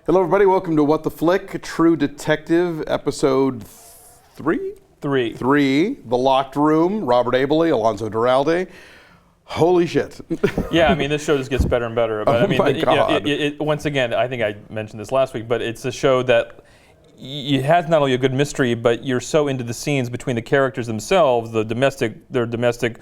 Hello, everybody. Welcome to What the Flick, True Detective, episode 3? 3. The Locked Room, Robert Abele, Alonso Duralde. Holy shit. Yeah, I mean, this show just gets better and better. But Oh I mean, my God. once again, I think I mentioned this last week, but it's a show that it has not only a good mystery, but you're so into the scenes between the characters themselves, their domestic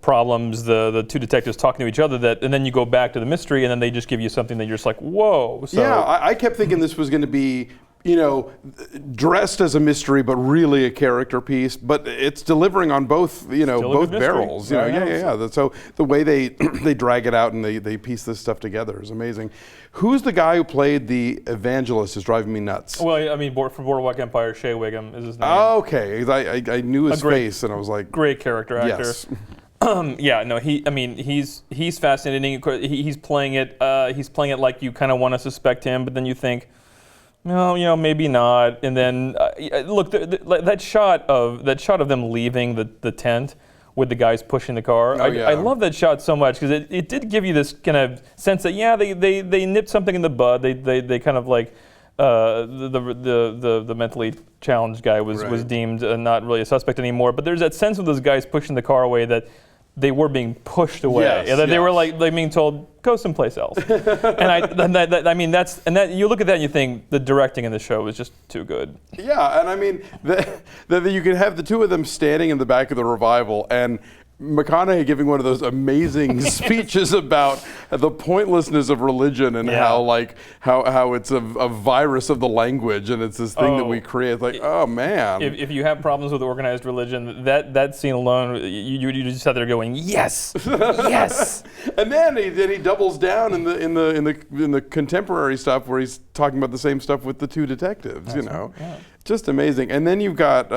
problems, the two detectives talking to each other, and then you go back to the mystery, and then they just give you something that you're just like, whoa. So, yeah, I kept thinking this was going to be, dressed as a mystery, but really a character piece. But it's delivering on both, both barrels. Yeah. So the way they they drag it out and they piece this stuff together is amazing. Who's the guy who played the evangelist? Is driving me nuts. Well, I mean, from Boardwalk Empire, Shea Wiggum is his name. Oh, okay, I knew his face, and I was like, great character actor. Yes. He's fascinating. He's playing it. He's playing it like you kind of want to suspect him, but then you think, no, maybe not. And then look, that shot of them leaving the tent with the guys pushing the car. I love that shot so much because it did give you this kind of sense that they nipped something in the bud. They kind of like. The mentally challenged guy was deemed not really a suspect anymore. But there's that sense of those guys pushing the car away that they were being pushed away, and that they were like being told go someplace else. And you look at that and you think the directing in the show was just too good. Yeah, and I mean that you could have the two of them standing in the back of the revival and McConaughey giving one of those amazing speeches about the pointlessness of religion and how it's a virus of the language and it's this thing that we create. Like, oh man! If you have problems with organized religion, that scene alone, you just sat there going, yes, yes. And then he doubles down in the contemporary stuff where he's talking about the same stuff with the two detectives. That's right. Yeah. Just amazing. And then you've got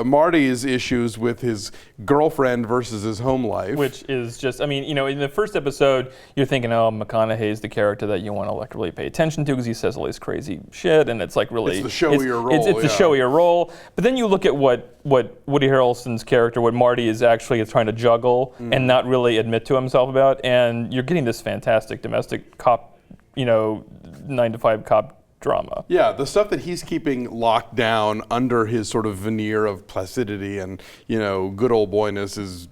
Marty's issues with his girlfriend versus his home life. Which is just, in the first episode, you're thinking, oh, McConaughey's the character that you want to really pay attention to because he says all this crazy shit, and it's like really... It's the showier role. It's the showier role. But then you look at what Woody Harrelson's character, what Marty is actually trying to juggle and not really admit to himself about, and you're getting this fantastic domestic cop, 9-to-5 cop drama. Yeah, the stuff that he's keeping locked down under his sort of veneer of placidity and good old boyness is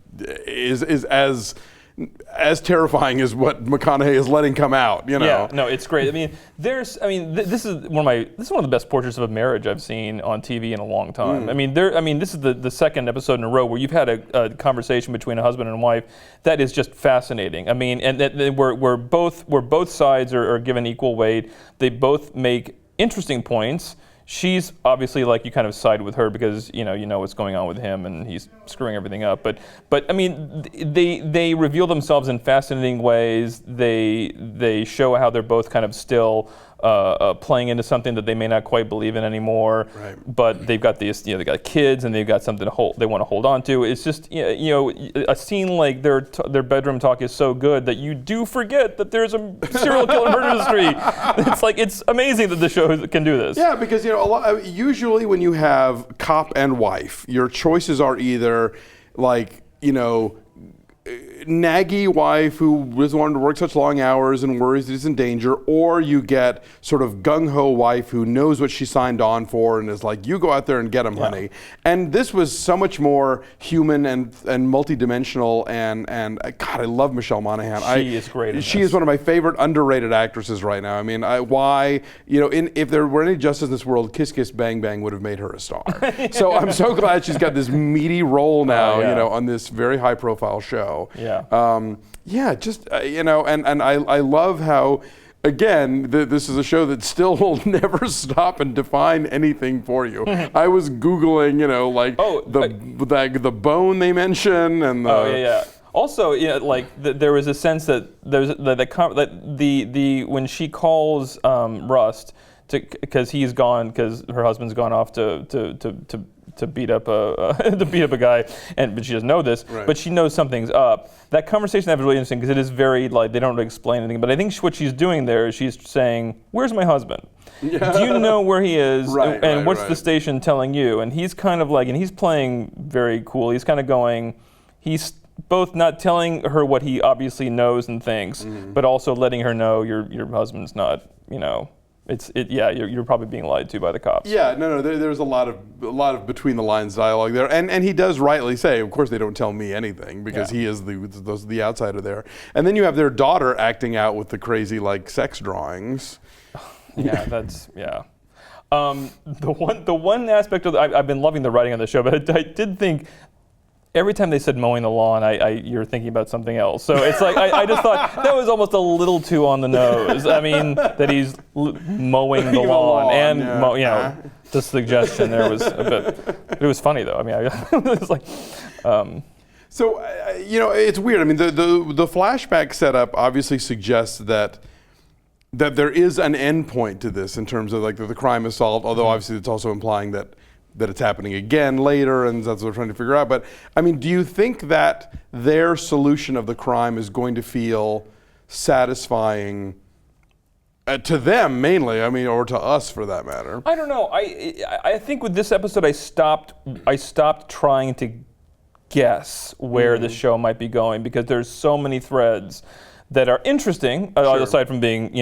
as terrifying as what McConaughey is letting come out. Yeah, no, it's great. This is one of the best portraits of a marriage I've seen on TV in a long time. This is the second episode in a row where you've had a conversation between a husband and wife that is just fascinating. Where both sides are given equal weight. They both make interesting points. She's obviously like you kind of side with her because you know what's going on with him and he's screwing everything up. But they reveal themselves in fascinating ways. They show how they're both kind of still playing into something that they may not quite believe in anymore. Right. But they've got these, they got kids and they've got something they want to hold on to. It's just a scene like their bedroom talk is so good that you do forget that there's a serial killer murder mystery. It's amazing that the show can do this. Yeah, because usually when you have cop and wife, your choices are either naggy wife who doesn't want to work such long hours and worries that he's in danger, or you get sort of gung-ho wife who knows what she signed on for and is like, you go out there and get him, honey. And this was so much more human and multidimensional and God, I love Michelle Monaghan. She is great. She is one of my favorite underrated actresses right now. If there were any justice in this world, Kiss Kiss Bang Bang would have made her a star. So I'm so glad she's got this meaty role now, on this very high-profile show. Yeah. And I love how, again, this is a show that still will never stop and define anything for you. I was Googling, the bone they mention and Also, there was a sense that when she calls Rust because he's gone because her husband's gone off to beat up a guy, but she doesn't know this. Right. But she knows something's up. That conversation I have is really interesting because it is very they don't really explain anything. But I think what she's doing there is she's saying, "Where's my husband? Yeah. Do you know where he is? Right, what's the station telling you?" And he's kind of and he's playing very cool. He's kind of going, he's both not telling her what he obviously knows and thinks, but also letting her know your husband's not you're probably being lied to by the cops. Yeah, no, there's a lot of between the lines dialogue there, and he does rightly say, of course they don't tell me anything because he is the outsider there. And then you have their daughter acting out with the crazy like sex drawings. Yeah, the one aspect of I've been loving the writing on the show, but I did think. Every time they said mowing the lawn, you're thinking about something else. So it's like I just thought that was almost a little too on the nose. I mean, that he's mowing the lawn and the suggestion there was a bit. It was funny though. I mean, it was like. So it's weird. I mean, the flashback setup obviously suggests that there is an end point to this in terms of like the crime is solved. Although obviously it's also implying that it's happening again later, and that's what we're trying to figure out. But I mean, do you think that their solution of the crime is going to feel satisfying to them mainly? I mean, or to us for that matter? I don't know. I think with this episode, I stopped trying to guess where the show might be going because there's so many threads that are interesting, aside from being,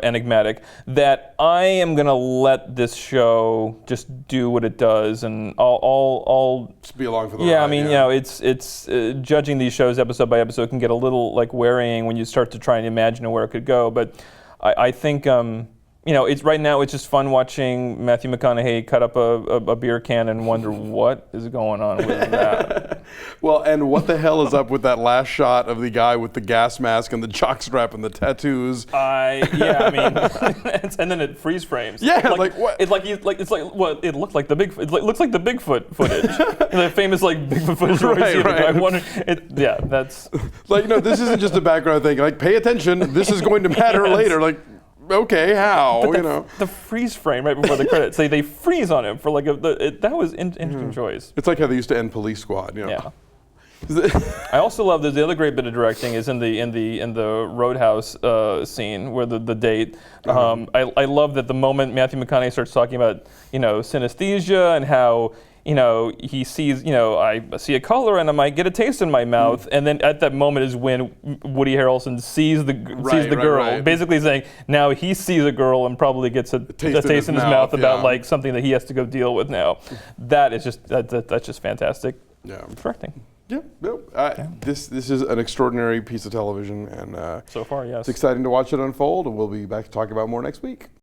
enigmatic, that I am gonna let this show just do what it does, and I'll just be along for the ride. Yeah, I mean, it's judging these shows episode by episode can get a little like wearying when you start to try and imagine where it could go. But I think it's right now. It's just fun watching Matthew McConaughey cut up a beer can and wonder what is going on with that. Well, and what the hell is up with that last shot of the guy with the gas mask and the jockstrap and the tattoos? And then it freeze frames. Yeah, like what? It looked like the Bigfoot footage, the famous like Bigfoot footage. Right. I wonder. That's like this isn't just a background thing. Like, pay attention. This is going to matter later. Like. Okay, how? But the freeze frame right before the credits, they freeze on him for like that was interesting choice. It's like how they used to end Police Squad. Yeah. I also love the other great bit of directing is in the Roadhouse scene where the date. I love that the moment Matthew McConaughey starts talking about synesthesia and how. He sees, I see a color and I might get a taste in my mouth. And then at that moment is when Woody Harrelson sees the girl, basically saying now he sees a girl and probably gets a taste in his mouth about like something that he has to go deal with now. That is just, that's just fantastic directing. Yeah, this is an extraordinary piece of television, and so far, yes. It's exciting to watch it unfold, and we'll be back to talk about more next week.